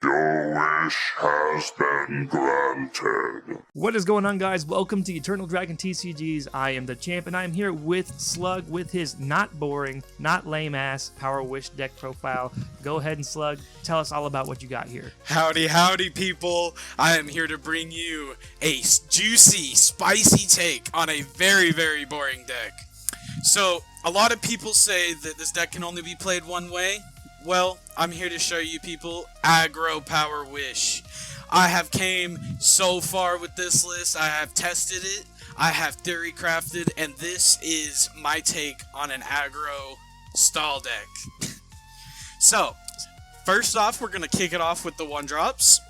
Your wish has been granted. What is going on, guys? Welcome to Eternal Dragon TCGs. I am the champ, and I am here with Slug with his not boring, not lame-ass Power Wish deck profile. Go ahead and, Slug, tell us all about what you got here. Howdy, people. I am here to bring you a juicy, spicy take on a very, very boring deck. So, a lot of people say that this deck can only be played one way. Well, I'm here to show you people aggro Power Wish. I have came so far with this list. I have tested it. I have theory crafted, and this is my take on an aggro stall deck. So, first off, we're going to kick it off with the 1-drops.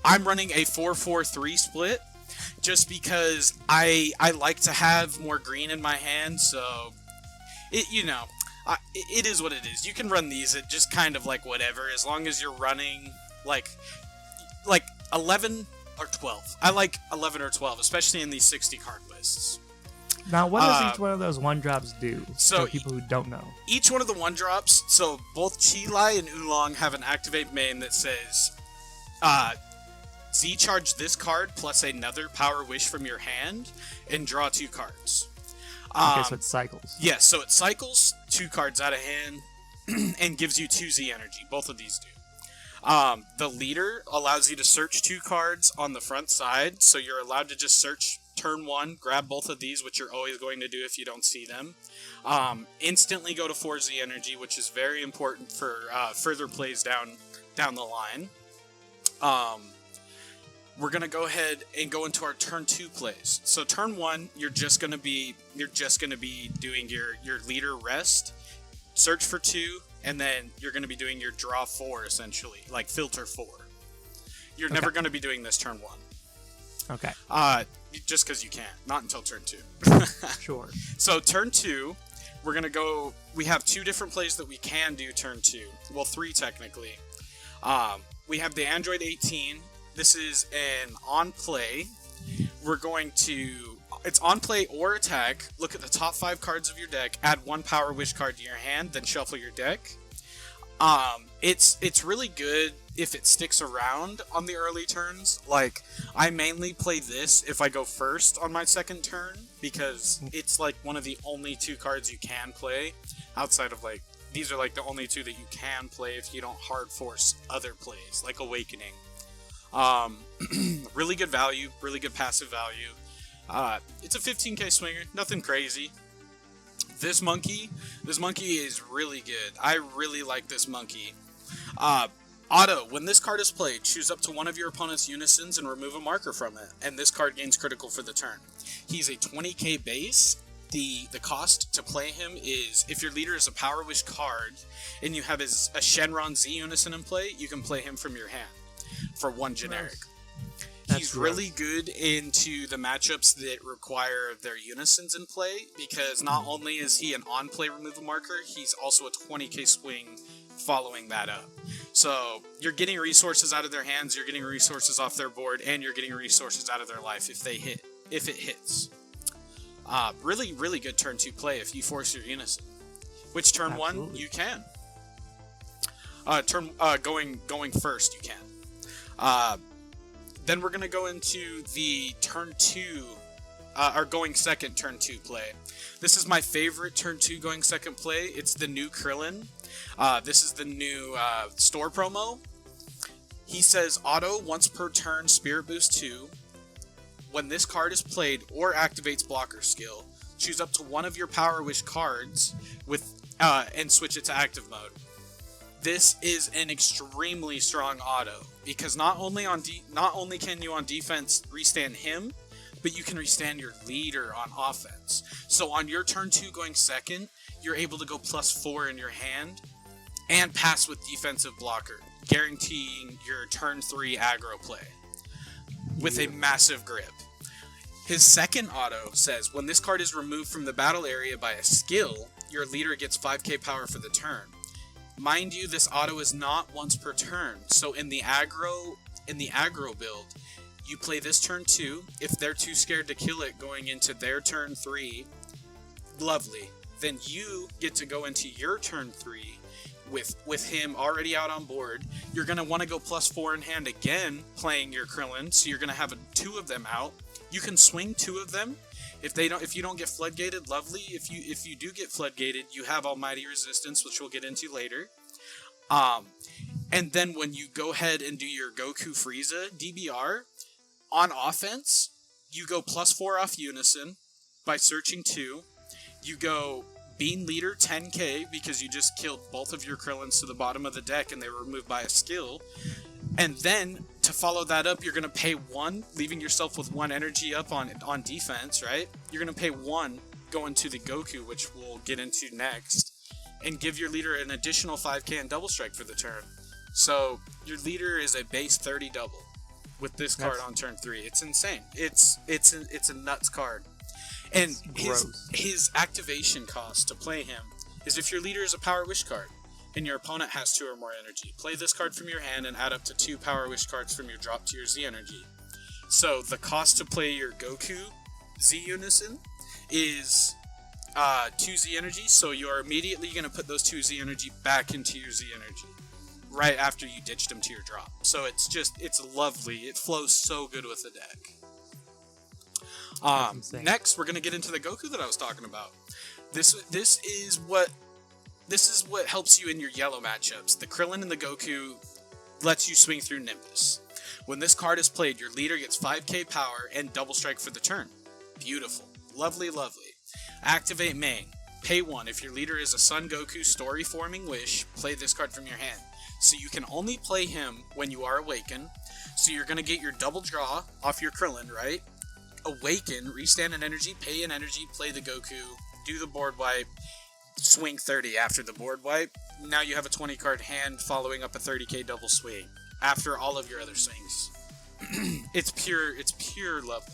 I'm running a 4-4-3 split, just because I like to have more green in my hand, so, it is what it is. You can run these at just kind of like whatever, as long as you're running like 11 or 12. I like 11 or 12, especially in these 60 card lists. Now, what does each one of those 1-drops do so for people who don't know? Each one of the 1-drops, so both Chi-Lai and Oolong have an activate main that says, Z-charge this card plus another Power Wish from your hand and draw 2 cards. Okay, so it cycles. Yes, so it cycles 2 cards out of hand and gives you 2 Z energy. Both of these do. The leader allows you to search 2 cards on the front side, so you're allowed to just search turn 1, grab both of these, which you're always going to do if you don't see them. Instantly go to 4 Z energy, which is very important for further plays down the line. We're gonna go ahead and go into our turn 2 plays. So turn 1, you're just gonna be doing your leader rest, search for 2, and then you're gonna be doing your draw 4 essentially, like filter 4. You're never gonna be doing this turn 1. Okay. Just because you can't, not until turn 2. Sure. So turn 2, we're gonna go. We have 2 different plays that we can do turn 2. Well, 3 technically. We have the Android 18. This is an on play. It's on play or attack. Look at the top 5 cards of your deck, add 1 Power Wish card to your hand, then shuffle your deck. It's really good if it sticks around on the early turns. Like, I mainly play this if I go first on my second turn, because it's like one of the only 2 cards you can play outside of like, these are like the only 2 that you can play if you don't hard force other plays, like Awakening. Really good value, really good passive value. It's a 15k swinger, nothing crazy. This monkey is really good. I really like this monkey. Auto, when this card is played, choose up to one of your opponent's unisons and remove a marker from it, and this card gains critical for the turn. He's a 20k base. The cost to play him is, if your leader is a Power Wish card, and you have a Shenron Z unison in play, you can play him from your hand for 1 generic. He's really good into the matchups that require their unisons in play, because not only is he an on-play removal marker, he's also a 20k swing following that up. So you're getting resources out of their hands, you're getting resources off their board, and you're getting resources out of their life if it hits. Really, really good turn 2 play if you force your unison. Which turn 1 you can. Going first you can. Then we're going to go into the turn 2, or going second turn 2 play. This is my favorite turn 2 going second play. It's the new Krillin. This is the new store promo. He says, auto once per turn, Spirit Boost 2. When this card is played or activates blocker skill, choose up to one of your Power Wish cards and switch it to active mode. This is an extremely strong auto, because not only can you on defense restand him, but you can restand your leader on offense. So on your turn 2 going second, you're able to go +4 in your hand and pass with defensive blocker, guaranteeing your turn 3 aggro play with a massive grip. His second auto says, when this card is removed from the battle area by a skill, your leader gets 5k power for the turn. Mind you, this auto is not once per turn, so in the aggro build, you play this turn 2. If they're too scared to kill it going into their turn 3, lovely. Then you get to go into your turn 3 with him already out on board, you're going to want to go +4 in hand again, playing your Krillin, so you're going to have 2 of them out. You can swing 2 of them. If you don't get floodgated, lovely. If you do get floodgated, you have Almighty Resistance, which we'll get into later. And then when you go ahead and do your Goku Frieza DBR on offense, you go +4 off Unison by searching 2. You go Bean Leader 10k because you just killed both of your Krillins to the bottom of the deck and they were removed by a skill. And then to follow that up, you're going to pay 1, leaving yourself with 1 energy up on defense, right? You're going to pay 1 going to the Goku, which we'll get into next, and give your leader an additional 5k and double strike for the turn. So your leader is a base 30 double with this card on turn 3. It's insane. It's a nuts card. And his activation cost to play him is if your leader is a Power Wish card and your opponent has 2 or more energy, play this card from your hand and add up to 2 Power Wish cards from your drop to your Z energy. So the cost to play your Goku Z Unison is 2 Z energy, so you're immediately going to put those 2 Z energy back into your Z energy right after you ditched them to your drop. So it's lovely. It flows so good with the deck. Next, we're gonna get into the Goku that I was talking about. This is what helps you in your yellow matchups. The Krillin and the Goku lets you swing through Nimbus. When this card is played, your leader gets 5k power and double strike for the turn. Beautiful, lovely, lovely. Activate main. Pay 1. If your leader is a Son Goku story forming wish, play this card from your hand. So you can only play him when you are awakened. So you're gonna get your double draw off your Krillin, right? Awaken, restand an energy, pay an energy, play the Goku, do the board wipe, swing 30 after the board wipe. Now you have a 20 card hand following up a 30k double swing after all of your other swings. It's pure love.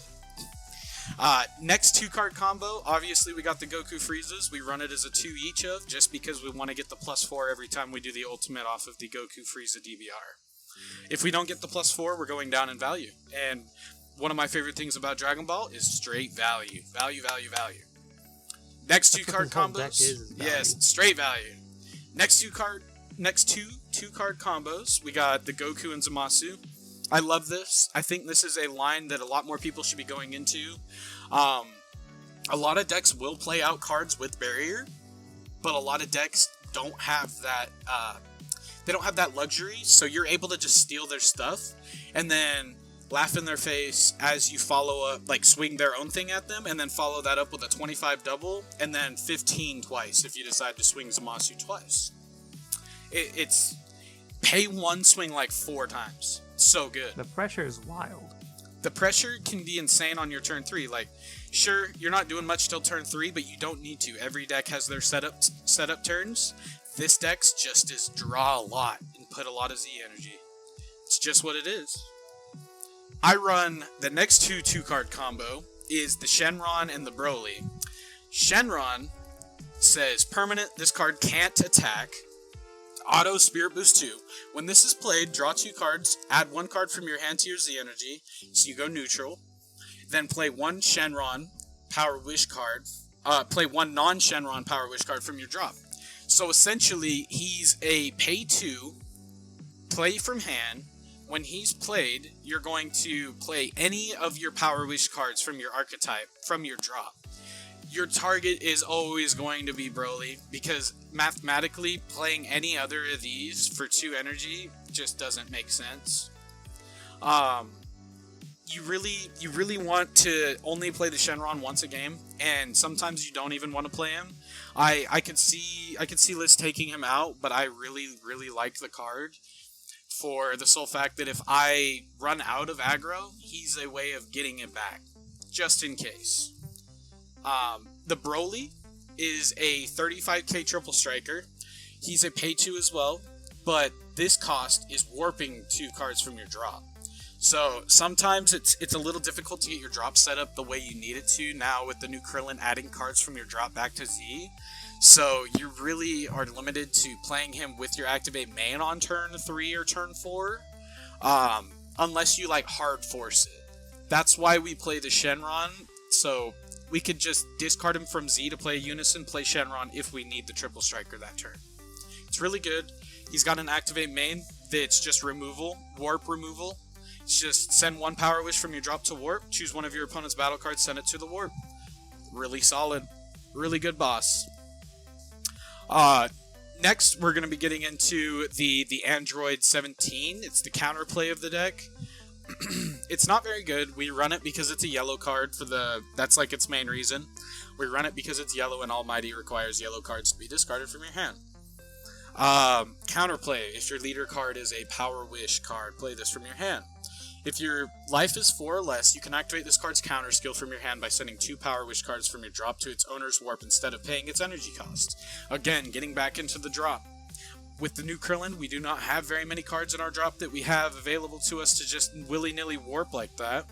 Next 2 card combo, obviously we got the Goku Friezas. We run it as a 2 each of, just because we want to get the +4 every time we do the ultimate off of the Goku Frieza DBR. If we don't get the +4, we're going down in value. And one of my favorite things about Dragon Ball is straight value. Value. Next 2 card combos. Yes, straight value. Next two card combos, we got the Goku and Zamasu. I love this. I think this is a line that a lot more people should be going into. A lot of decks will play out cards with barrier, but a lot of decks don't have that. They don't have that luxury, so you're able to just steal their stuff and then laugh in their face as you follow up, like swing their own thing at them, and then follow that up with a 25 double, and then 15 twice if you decide to swing Zamasu twice. It's pay 1, swing like 4 times. So good. The pressure is wild. The pressure can be insane on your turn 3. Like, sure, you're not doing much till turn 3, but you don't need to. Every deck has their setup turns. This deck's just is draw a lot and put a lot of Z energy. It's just what it is. I run the next 2 card combo is the Shenron and the Broly. Shenron says permanent, this card can't attack. Auto Spirit Boost 2. When this is played, draw 2 cards, add 1 card from your hand to your Z energy, so you go neutral. Then play 1 Shenron Power Wish card. Play 1 non-Shenron Power Wish card from your drop. So essentially, he's a pay 2, play from hand. When he's played, you're going to play any of your Power Wish cards from your archetype, from your drop. Your target is always going to be Broly, because mathematically, playing any other of these for 2 energy just doesn't make sense. You really want to only play the Shenron once a game, and sometimes you don't even want to play him. I could see Liz taking him out, but I really like the card for the sole fact that if I run out of aggro, he's a way of getting it back, just in case. The Broly is a 35k triple striker. He's a pay 2 as well, but this cost is warping 2 cards from your drop. So sometimes it's a little difficult to get your drop set up the way you need it to now with the new Krillin adding cards from your drop back to Z. So you really are limited to playing him with your activate main on turn 3 or turn 4, unless you like hard force it. That's why we play the Shenron, so we could just discard him from Z to play Unison, play Shenron if we need the triple striker that turn. It's really good. He's got an activate main that's just removal, warp removal. It's just send 1 Power Wish from your drop to warp, choose one of your opponent's battle cards, send it to the warp. Really solid. Really good boss. Next, we're going to be getting into the Android 17. It's the counterplay of the deck. It's not very good. We run it because it's a yellow card that's like its main reason. We run it because it's yellow and Almighty requires yellow cards to be discarded from your hand. Counterplay. If your leader card is a Power Wish card, play this from your hand. If your life is 4 or less, you can activate this card's counter skill from your hand by sending 2 Power Wish cards from your drop to its owner's warp instead of paying its energy cost. Again, getting back into the drop. With the new Krillin, we do not have very many cards in our drop that we have available to us to just willy-nilly warp like that.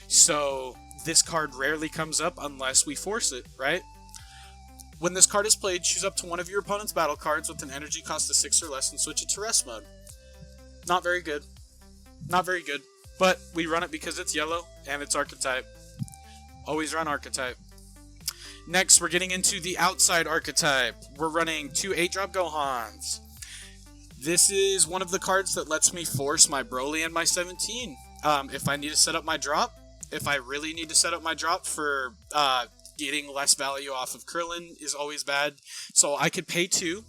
So this card rarely comes up unless we force it, right? When this card is played, choose up to one of your opponent's battle cards with an energy cost of 6 or less and switch it to rest mode. Not very good. Not very good. But we run it because it's yellow and it's archetype. Always run archetype. Next, we're getting into the outside archetype. We're running 2 8-drop Gohans. This is one of the cards that lets me force my Broly and my 17. If I need to set up my drop, if I really need to set up my drop for getting less value off of Krillin is always bad. So I could pay 2,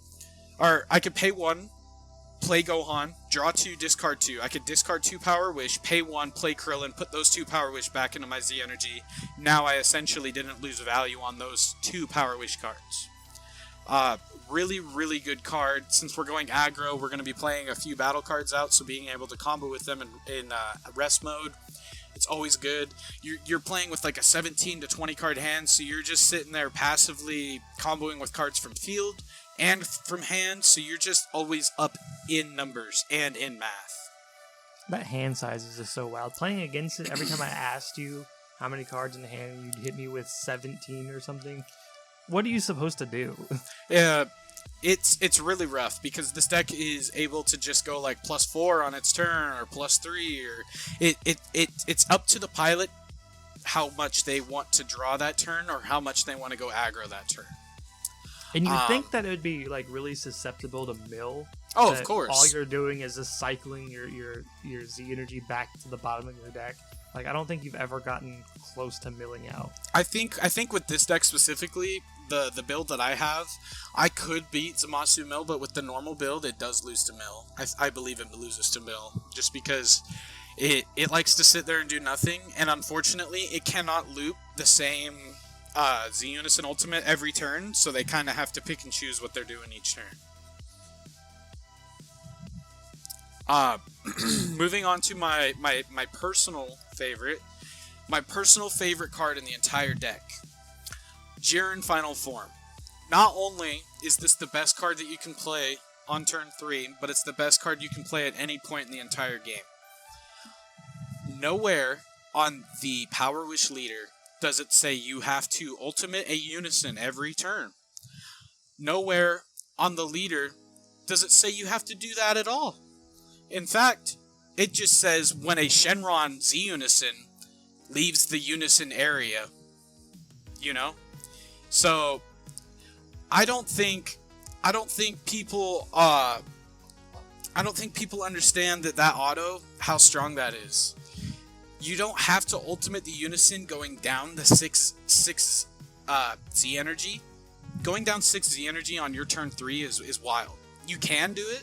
or I could pay 1, play Gohan, draw 2, discard 2. I could discard 2 Power Wish, pay 1, play Krillin, put those 2 Power Wish back into my Z Energy. Now I essentially didn't lose value on those 2 Power Wish cards. Really, really good card. Since we're going aggro, we're going to be playing a few battle cards out, so being able to combo with them in rest mode, it's always good. You're playing with like a 17 to 20 card hand, so you're just sitting there passively comboing with cards from field and from hand, so you're just always up in numbers and in math. That hand size is just so wild. Playing against it, every time I asked you how many cards in the hand, you'd hit me with 17 or something. What are you supposed to do? Yeah, it's really rough because this deck is able to just go like +4 on its turn or +3, or it's up to the pilot how much they want to draw that turn or how much they want to go aggro that turn. And you think that it would be like really susceptible to mill? Oh, of course. All you're doing is just cycling your Z energy back to the bottom of your deck. Like, I don't think you've ever gotten close to milling out. I think with this deck specifically, the build that I have, I could beat Zamasu Mill, but with the normal build, it does lose to Mill. I believe it loses to Mill, just because it likes to sit there and do nothing, and unfortunately, it cannot loop the same Z Unison Ultimate every turn, so they kind of have to pick and choose what they're doing each turn. Moving on to my personal favorite. My personal favorite card in the entire deck. Jiren Final Form. Not only is this the best card that you can play on turn 3, but it's the best card you can play at any point in the entire game. Nowhere on the Power Wish leader does it say you have to ultimate a Unison every turn. Nowhere on the leader does it say you have to do that at all. In fact, it just says when a Shenron Z Unison leaves the Unison area, you know? So I don't think people understand that auto, how strong that is. You don't have to ultimate the Unison going down the 6 Z energy. Going down 6 Z energy on your turn 3 is wild. You can do it,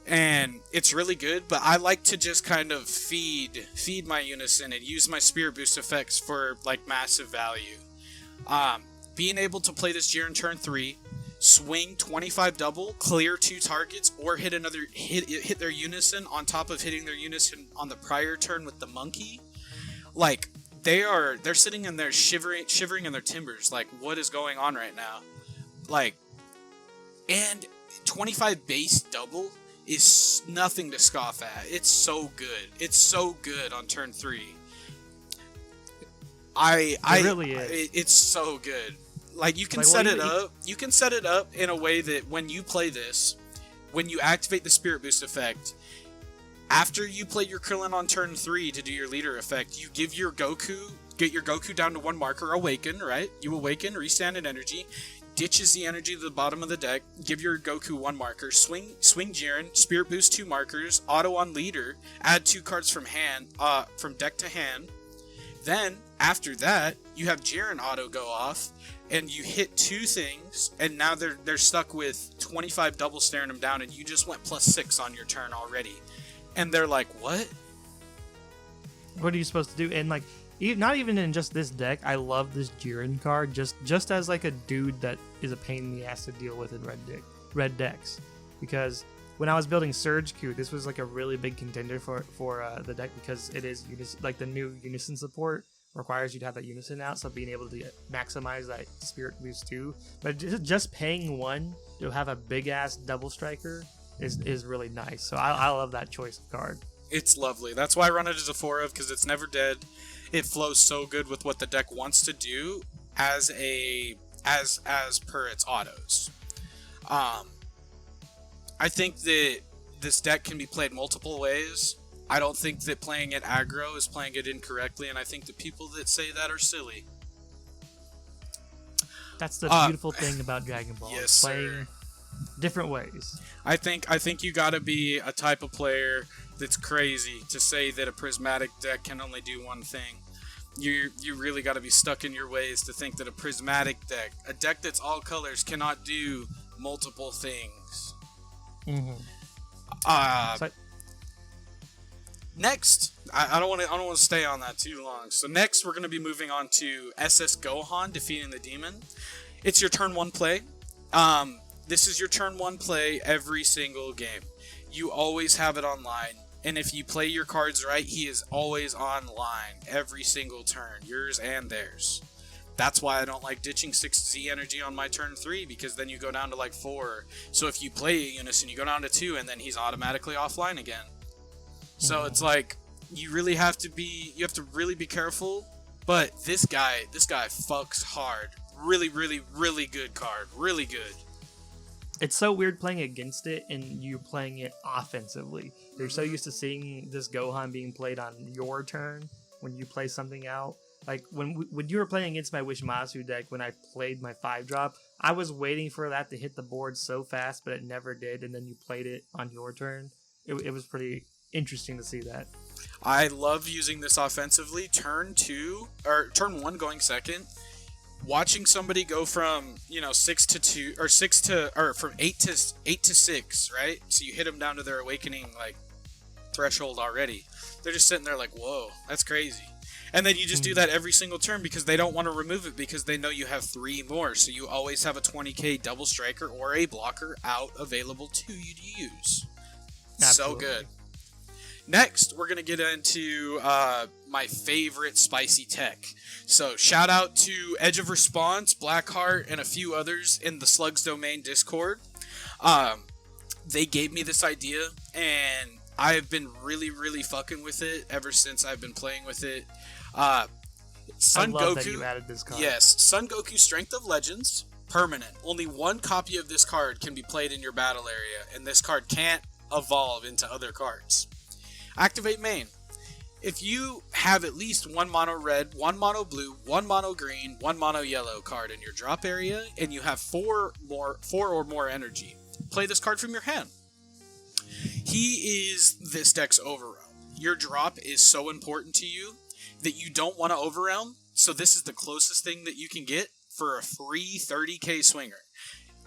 and it's really good, but I like to just kind of feed my Unison and use my Spirit Boost effects for like massive value. Being able to play this Jiren turn 3, swing 25 double, clear 2 targets, or hit their Unison on top of hitting their Unison on the prior turn with the monkey, like they're sitting in there shivering in their timbers, like what is going on right now? Like, and 25 base double is nothing to scoff at. It's so good. It's so good on turn 3. It really is. It's so good. Like, you can set it up. You can set it up in a way that when you play this, when you activate the Spirit Boost effect, after you play your Krillin on turn 3 to do your leader effect, you give your Goku, get your Goku down to 1 marker, awaken, right? You awaken, restand in energy. ditches the energy to the bottom of the deck, give your Goku 1 marker, swing Jiren, Spirit Boost 2 markers, auto on leader, add 2 cards from deck to hand. Then, after that, you have Jiren auto go off, and you hit 2 things, and now they're stuck with 25 double staring them down, and you just went +6 on your turn already. And they're like, what? What are you supposed to do? And like, not even in just this deck, I love this Jiren card just as like a dude that is a pain in the ass to deal with in red decks. Because when I was building Surge Q, this was like a really big contender for the deck, because it is like the new Unison support requires you to have that Unison out, so being able to maximize that Spirit Boost too. But just paying 1 to have a big ass double striker is really nice. So I love that choice of card. It's lovely. That's why I run it as a 4 of, because it's never dead. It flows so good with what the deck wants to do as per its autos. I think that this deck can be played multiple ways. I don't think that playing it aggro is playing it incorrectly, and I think the people that say that are silly. That's the beautiful thing about Dragon Ball. Yes, playing sir. Different ways. I think you gotta be a type of player that's crazy to say that a prismatic deck can only do one thing. You really gotta be stuck in your ways to think that a prismatic deck, a deck that's all colors, cannot do multiple things. Next, I don't want to stay on that too long. So next, we're going to be moving on to SS Gohan defeating the demon. It's your turn 1 play. This is your turn 1 play every single game. You always have it online, and if you play your cards right, he is always online every single turn, yours and theirs. That's why I don't like ditching 6Z energy on my turn 3, because then you go down to like 4. So if you play Unison, you go down to 2, and then he's automatically offline again. So it's like, you have to really be careful. But this guy fucks hard. Really, really, really good card. Really good. It's so weird playing against it and you playing it offensively. You're so used to seeing this Gohan being played on your turn when you play something out. Like when you were playing against my Wishmasu deck, when I played my 5-drop, I was waiting for that to hit the board so fast, but it never did. And then you played it on your turn. It was pretty interesting to see that. I love using this offensively. Turn 1 going second. Watching somebody go from 6 to 2 or from 8 to 6, right? So you hit them down to their awakening like threshold already. They're just sitting there like, whoa, that's crazy. And then you just do that every single turn because they don't want to remove it because they know you have 3 more. So you always have a 20k double striker or a blocker out available to you to use. Absolutely. So good. Next, we're going to get into my favorite spicy tech. So shout out to Edge of Response, Blackheart, and a few others in the Slug's Domain Discord. They gave me this idea, and I've been really, really fucking with it ever since I've been playing with it. Son I love Goku, that you added this card. Yes, Son Goku Strength of Legends, permanent. Only 1 copy of this card can be played in your battle area, and this card can't evolve into other cards. Activate main. If you have at least 1 mono red, 1 mono blue, 1 mono green, 1 mono yellow card in your drop area, and you have 4 or more energy, play this card from your hand. He is this deck's overrealm. Your drop is so important to you that you don't want to overrealm, so this is the closest thing that you can get for a free 30k swinger.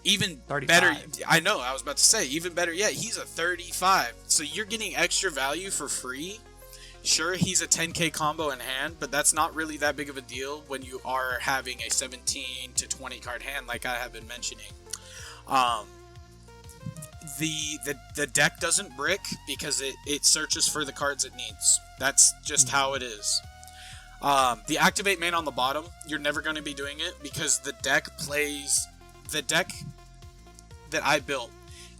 Even 35. Better, I know, I was about to say, even better yet, he's a 35. So you're getting extra value for free. Sure, he's a 10k combo in hand, but that's not really that big of a deal when you are having a 17 to 20 card hand like I have been mentioning. The deck doesn't brick because it searches for the cards it needs. That's just how it is. The activate main on the bottom, you're never going to be doing it because the deck that I built,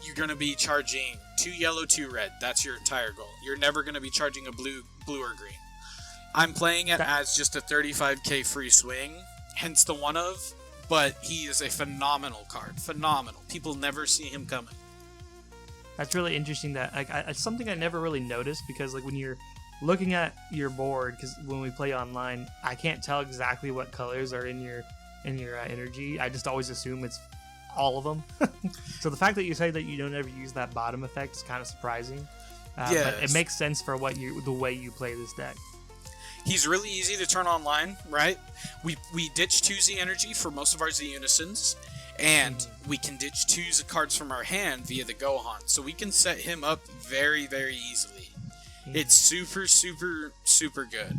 you're going to be charging 2 yellow, 2 red. That's your entire goal. You're never going to be charging a blue or green. I'm playing it as just a 35k free swing, hence the 1 of, but he is a phenomenal card. Phenomenal. People never see him coming. That's really interesting. That it's something I never really noticed because like when you're looking at your board, because when we play online, I can't tell exactly what colors are in in your energy. I just always assume it's all of them. So the fact that you say that you don't ever use that bottom effect is kind of surprising. But it makes sense for the way you play this deck. He's really easy to turn online, right? We ditch 2 Z energy for most of our Z Unisons, and we can ditch 2 Z cards from our hand via the Gohan, so we can set him up very, very easily. It's super, super, super good.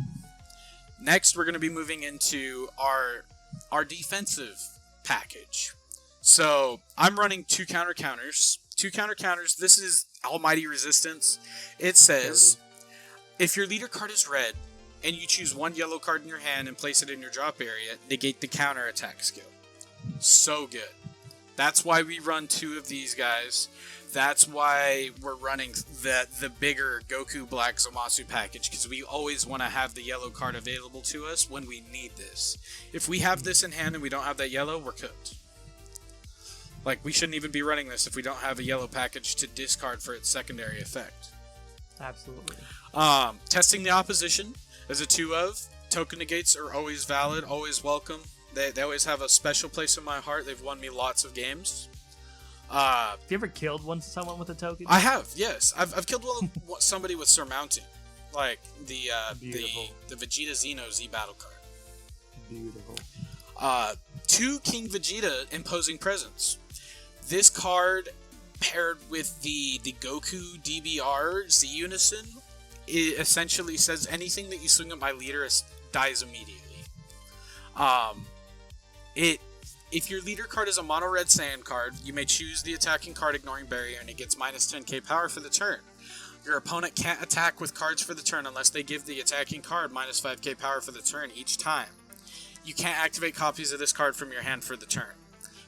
Next, we're going to be moving into our defensive package. So I'm running 2 counters. 2 counters. This is Almighty Resistance. It says, if your leader card is red, and you choose 1 yellow card in your hand and place it in your drop area, negate the counter attack skill. So good. That's why we run 2 of these guys. That's why we're running the bigger Goku Black Zamasu package, because we always want to have the yellow card available to us when we need this. If we have this in hand and we don't have that yellow, we're cooked. Like, we shouldn't even be running this if we don't have a yellow package to discard for its secondary effect. Absolutely. Testing the opposition. As a 2 of, token negates are always valid, always welcome. They always have a special place in my heart. They've won me lots of games. Have you ever killed someone with a token? I have, yes. I've killed somebody with Surmounting, like the Vegeta Xeno Z battle card. Beautiful. 2 King Vegeta Imposing Presence. This card paired with the Goku DBR Z Unison. It essentially says anything that you swing at my leader dies immediately. If your leader card is a mono red Saiyan card, you may choose the attacking card ignoring barrier, and it gets minus 10k power for the turn. Your opponent can't attack with cards for the turn unless they give the attacking card minus 5k power for the turn each time. You can't activate copies of this card from your hand for the turn.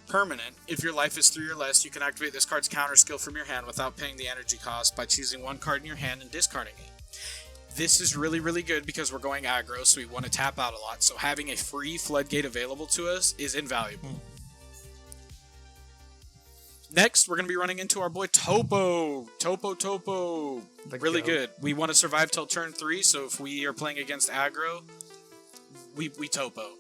Permanent, if your life is 3 or less, you can activate this card's counter skill from your hand without paying the energy cost by choosing 1 card in your hand and discarding it. This is really, really good because we're going aggro, so we want to tap out a lot. So having a free floodgate available to us is invaluable. Next, we're going to be running into our boy Topo. Topo. Really good. We want to survive till turn 3, so if we are playing against aggro, we Topo.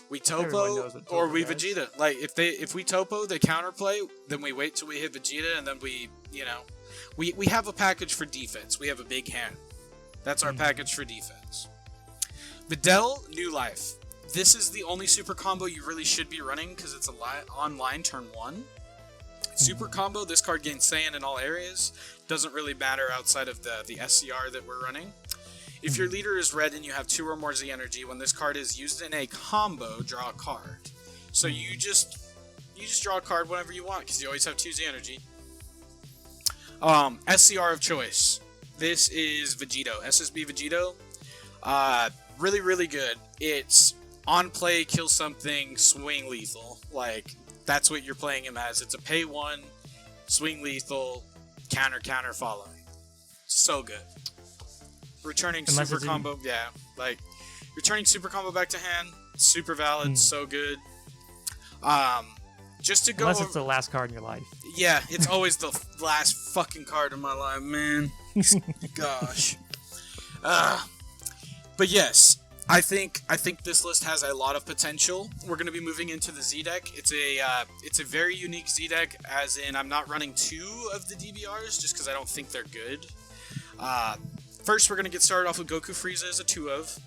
We Topo or we Vegeta. Like, if we Topo, they counterplay, then we wait till we hit Vegeta, and then we have a package for defense. We have a big hand. That's our package for defense. Videl, New Life. This is the only super combo you really should be running because it's online turn 1. Super combo, this card gains Saiyan in all areas. Doesn't really matter outside of the SCR that we're running. If your leader is red and you have 2 or more Z energy, when this card is used in a combo, draw a card. So you just draw a card whenever you want because you always have 2 Z energy. SCR of choice. This is Vegito, SSB Vegito. Really, really good. It's on play, kill something, swing lethal. Like, that's what you're playing him as. It's a pay 1, swing lethal, counter, following. So good. Returning super combo, yeah. Like, returning super combo back to hand, super valid, so good. Just to go Unless it's the last card in your life. Yeah, it's always the last fucking card in my life, man. Gosh. But yes, I think this list has a lot of potential. We're going to be moving into the Z deck. It's a very unique Z deck, as in I'm not running 2 of the DBRs just because I don't think they're good. First, we're going to get started off with Goku Frieza as a 2 of.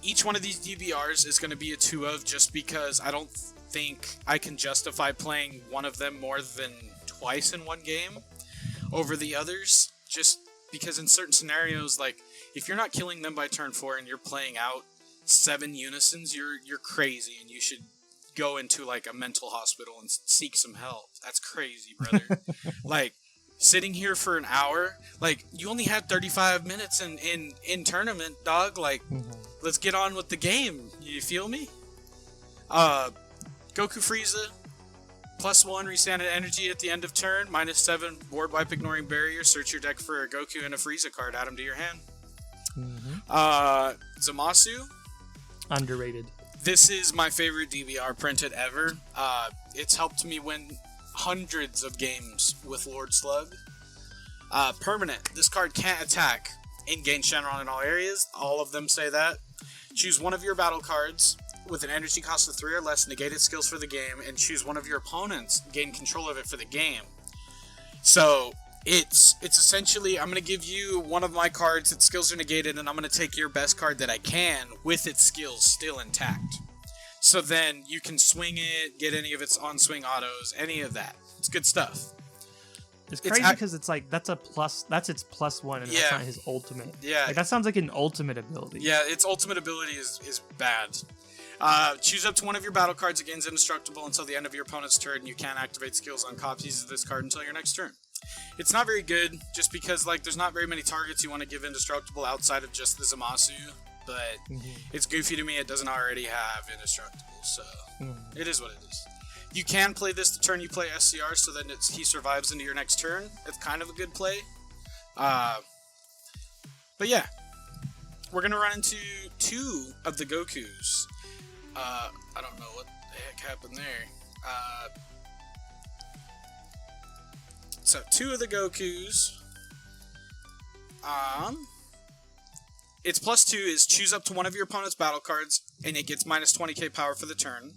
Each one of these DBRs is going to be a 2 of just because I don't think I can justify playing one of them more than twice in one game over the others, just because in certain scenarios, like, if you're not killing them by turn 4 and you're playing out 7 unisons, you're crazy and you should go into like a mental hospital and seek some help. That's crazy, brother. Like, sitting here for an hour, like, you only had 35 minutes in tournament, dog. Like, let's get on with the game. You feel me? Goku Frieza, +1 restand energy at the end of turn, -7 board wipe ignoring barrier. Search your deck for a Goku and a Frieza card, add them to your hand. Zamasu, underrated. This is my favorite DBR printed ever. It's helped me win hundreds of games with Lord Slug. Permanent, this card can't attack and gain Shenron in all areas. All of them say that. Choose one of your battle cards. with an energy cost of 3 or less, negate its skills for the game, and choose one of your opponents, gain control of it for the game. So it's essentially, I'm going to give you one of my cards, its skills are negated, and I'm going to take your best card that I can with its skills still intact. So then you can swing it, get any of its on-swing autos, any of that. It's good stuff. It's crazy because it's like that's its +1, and that's not his ultimate. Yeah. Like, that sounds like an ultimate ability. Yeah, its ultimate ability is bad. Choose up to one of your battle cards. It gains indestructible until the end of your opponent's turn. You can't activate skills on copies of this card until your next turn. It's not very good, just because like there's not very many targets you want to give indestructible outside of just the Zamasu. But it's goofy to me. It doesn't already have indestructible, so it is what it is. You can play this the turn you play SCR, so then he survives into your next turn. It's kind of a good play. But yeah, we're gonna run into 2 of the Gokus. I don't know what the heck happened there. So 2 of the Gokus. Its +2 is choose up to one of your opponent's battle cards, and it gets minus 20k power for the turn.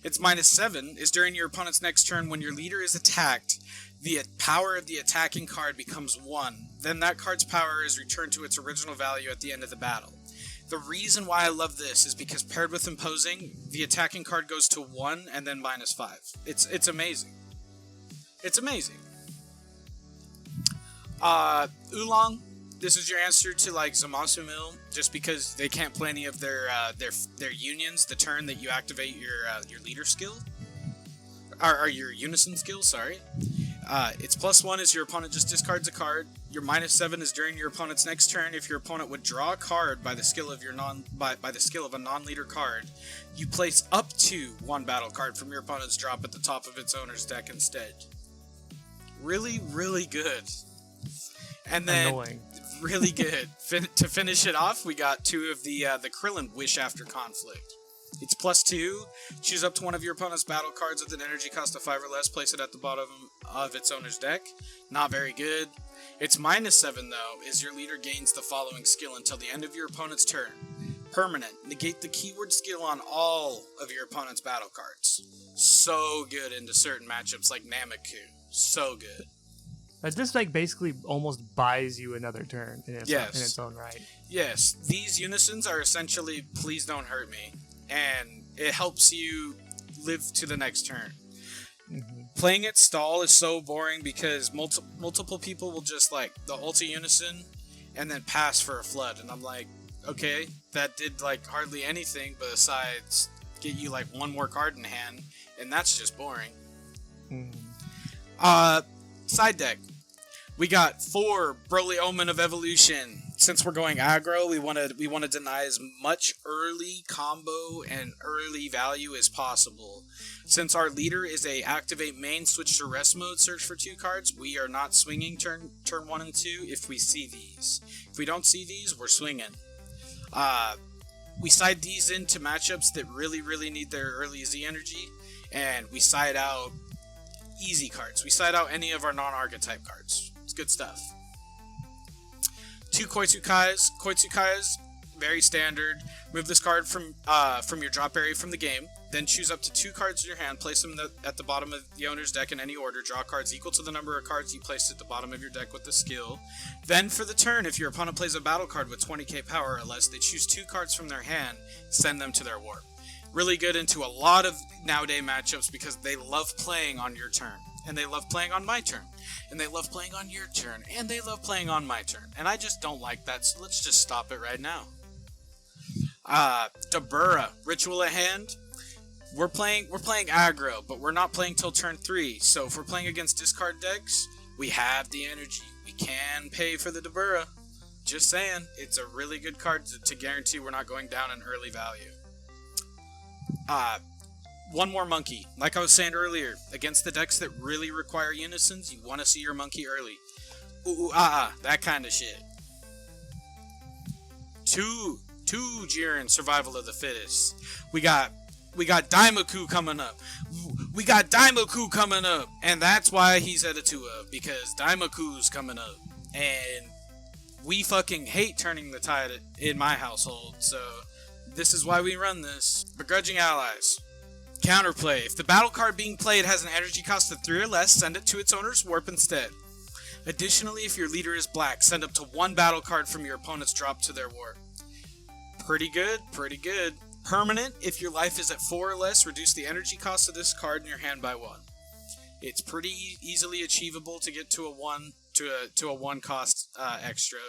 Its -7 is during your opponent's next turn. When your leader is attacked, the power of the attacking card becomes 1. Then that card's power is returned to its original value at the end of the battle. The reason why I love this is because paired with imposing, the attacking card goes to 1 and then -5. It's amazing. It's amazing. Oolong, this is your answer to like Zamasu Mill, just because they can't play any of their unions the turn that you activate your leader skill, or your unison skill. Sorry. Its +1 is your opponent just discards a card. Your -7 is during your opponent's next turn. If your opponent would draw a card by the skill of by the skill of a non-leader card, you place up to 1 battle card from your opponent's drop at the top of its owner's deck instead. Really, really good. And then annoying. Really good. To finish it off, we got 2 of the Krillin Wish After Conflict. It's +2. Choose up to one of your opponent's battle cards with an energy cost of 5 or less. Place it at the bottom of its owner's deck. Not very good. Its -7, though, is your leader gains the following skill until the end of your opponent's turn. Permanent. Negate the keyword skill on all of your opponent's battle cards. So good into certain matchups like Nameku. So good. But this like basically almost buys you another turn in its own right. Yes, these unisons are essentially please don't hurt me, and it helps you live to the next turn. Playing it stall is so boring because multiple people will just like the ulti unison and then pass for a flood, and I'm like, okay, that did like hardly anything besides get you like 1 more card in hand, and that's just boring. Side deck. We got 4 Broly Omen of Evolution. Since we're going aggro, we want to deny as much early combo and early value as possible. Since our leader is a activate main, switch to rest mode, search for 2 cards, we are not swinging turn 1 and 2 if we see these. If we don't see these, we're swinging. We side these into matchups that really, really need their early Z energy, and we side out easy cards. We side out any of our non-archetype cards. It's good stuff. 2 Koitsukais. Koitsukais, very standard. Move this card from your drop area from the game. Then choose up to 2 cards in your hand. Place them at the bottom of the owner's deck in any order. Draw cards equal to the number of cards you placed at the bottom of your deck with the skill. Then for the turn, if your opponent plays a battle card with 20k power or less, they choose 2 cards from their hand, send them to their warp. Really good into a lot of nowadays matchups because they love playing on your turn. And they love playing on my turn. And they love playing on your turn. And they love playing on my turn. And I just don't like that, so let's just stop it right now. Dabura, Ritual at Hand. We're playing aggro, but we're not playing till turn 3. So if we're playing against discard decks, we have the energy. We can pay for the Dabura. Just saying, it's a really good card to guarantee we're not going down in early value. One more monkey. Like I was saying earlier, against the decks that really require unisons, you want to see your monkey early. That kind of shit. Two Jiren, Survival of the Fittest. We got Daimoku coming up. And that's why he's at a 2-of, because Daimoku's coming up. And we fucking hate turning the tide in my household, so this is why we run this. Begrudging allies. Counterplay. If the battle card being played has an energy cost of 3 or less, send it to its owner's warp instead. Additionally, if your leader is black, send up to 1 battle card from your opponent's drop to their warp. Pretty good, pretty good. Permanent. If your life is at 4 or less, reduce the energy cost of this card in your hand by 1. It's pretty easily achievable to get to a 1 to a 1 cost extra.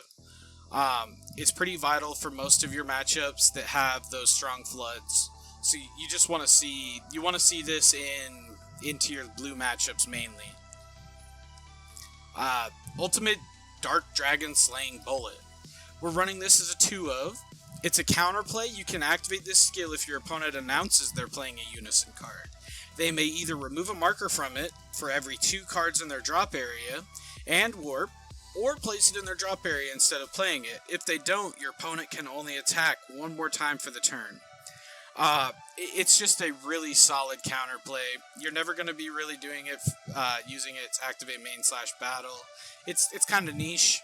It's pretty vital for most of your matchups that have those strong floods. So you just want to see this into your blue matchups mainly. Ultimate Dark Dragon Slaying Bullet. We're running this as a 2 of. It's a counterplay. You can activate this skill if your opponent announces they're playing a Unison card. They may either remove a marker from it for every 2 cards in their drop area and warp, or place it in their drop area instead of playing it. If they don't, your opponent can only attack 1 more time for the turn. It's just a really solid counterplay. You're never going to be really doing it using it to activate main/battle. It's kind of niche,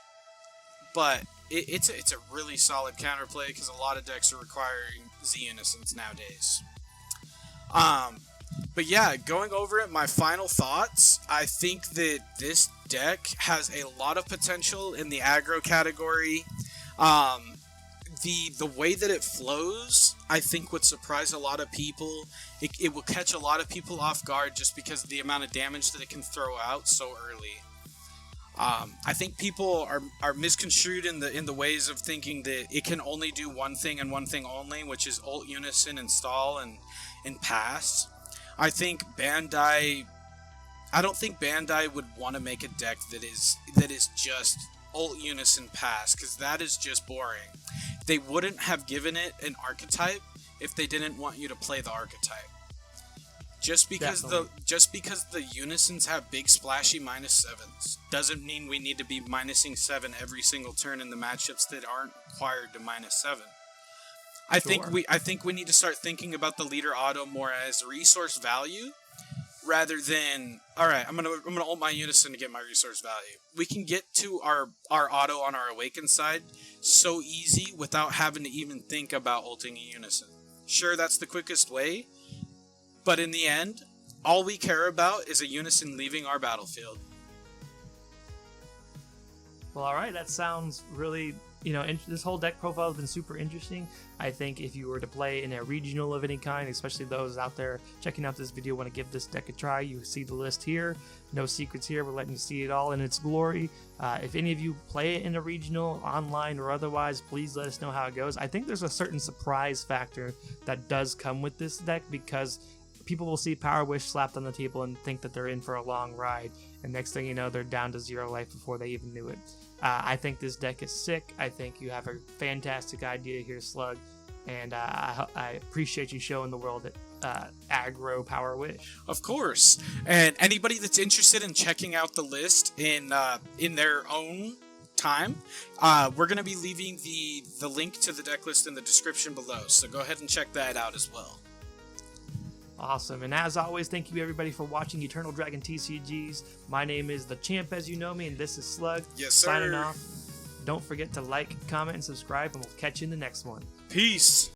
but it's a really solid counterplay because a lot of decks are requiring Z Unisons nowadays. But yeah, going over it, my final thoughts, I think that this deck has a lot of potential in the aggro category. The way that it flows, I think would surprise a lot of people. It will catch a lot of people off guard just because of the amount of damage that it can throw out so early. I think people are misconstrued in the ways of thinking that it can only do one thing and one thing only, which is ult Unison, install, and pass. I don't think Bandai would want to make a deck that is just ult Unison pass, because that is just boring. They wouldn't have given it an archetype if they didn't want you to play the archetype. Just because the Unisons have big splashy -7s doesn't mean we need to be minusing 7 every single turn in the matchups that aren't required to -7. I think we need to start thinking about the leader auto more as resource value rather than, alright, I'm gonna ult my Unison to get my resource value. We can get to our auto on our Awakened side so easy without having to even think about ulting a Unison. Sure, that's the quickest way, but in the end, all we care about is a Unison leaving our battlefield. Well, alright, that sounds really, this whole deck profile has been super interesting. I think if you were to play in a regional of any kind, especially those out there checking out this video want to give this deck a try, you see the list here. No secrets here. We're letting you see it all in its glory. If any of you play it in a regional, online or otherwise, please let us know how it goes. I think there's a certain surprise factor that does come with this deck because people will see Power Wish slapped on the table and think that they're in for a long ride, and next thing you know, they're down to 0 life before they even knew it. I think this deck is sick. I think you have a fantastic idea here, Slug, and I appreciate you showing the world that aggro Power Wish. Of course, and anybody that's interested in checking out the list in their own time, we're going to be leaving the link to the deck list in the description below, so go ahead and check that out as well. Awesome, and as always, thank you everybody for watching Eternal Dragon TCGs. My name is the Champ, as you know me, and this is Slug. Yes, sir. Signing off. Don't forget to like, comment, and subscribe, and we'll catch you in the next one. Peace.